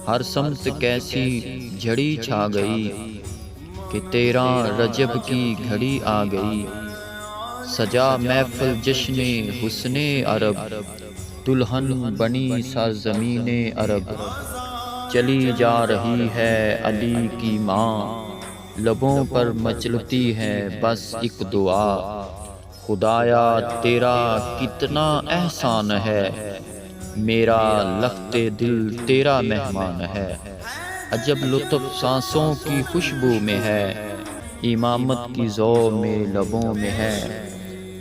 ہر سمت کیسی جھڑی چھا گئی کہ 13 رجب کی گھڑی آ گئی۔ سجا محفل جشن حسن عرب، دلہن بنی سرزمین عرب۔ چلی جا رہی ہے علی کی ماں، لبوں پر مچلتی ہے بس ایک دعا۔ خدایا تیرا کتنا احسان ہے، میرا لخت دل تیرا مہمان ہے۔ عجب لطف سانسوں کی خوشبو میں ہے، امامت کی ذو میں لبوں میں ہے۔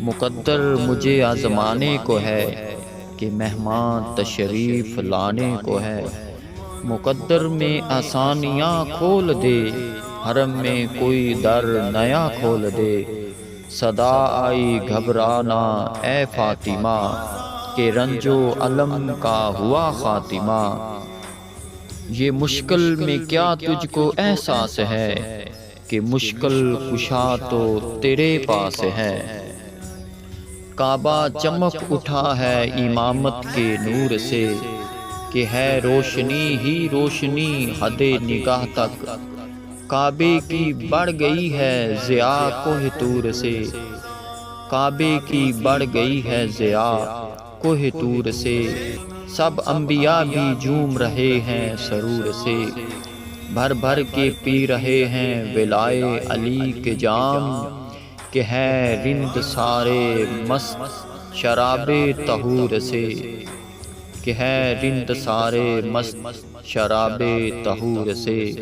مقدر مجھے آزمانے کو ہے کہ مہمان تشریف لانے کو ہے۔ مقدر میں آسانیاں کھول دے، حرم میں کوئی در نیا کھول دے۔ صدا آئی گھبرانا اے فاطمہ، کہ رنج و الم کا ہوا خاتمہ۔ یہ مشکل میں کیا تجھ کو احساس ہے، کہ مشکل کشا تو تیرے پاس ہے۔ کعبہ چمک اٹھا ہے امامت کے نور سے، کہ ہے روشنی ہی روشنی حد نگاہ تک۔ کعبے کی بڑھ گئی ہے ضیاء کوہ طور سے، کعبے کی بڑھ گئی ہے ضیاء کوہ طور سے۔ سب انبیاء بھی جھوم رہے ہیں سرور سے، بھر بھر کے پی رہے ہیں ولائے علی کے جام۔ کہ ہے رند سارے مست شراب طہور سے، کہ ہے رند سارے مست شراب طہور سے۔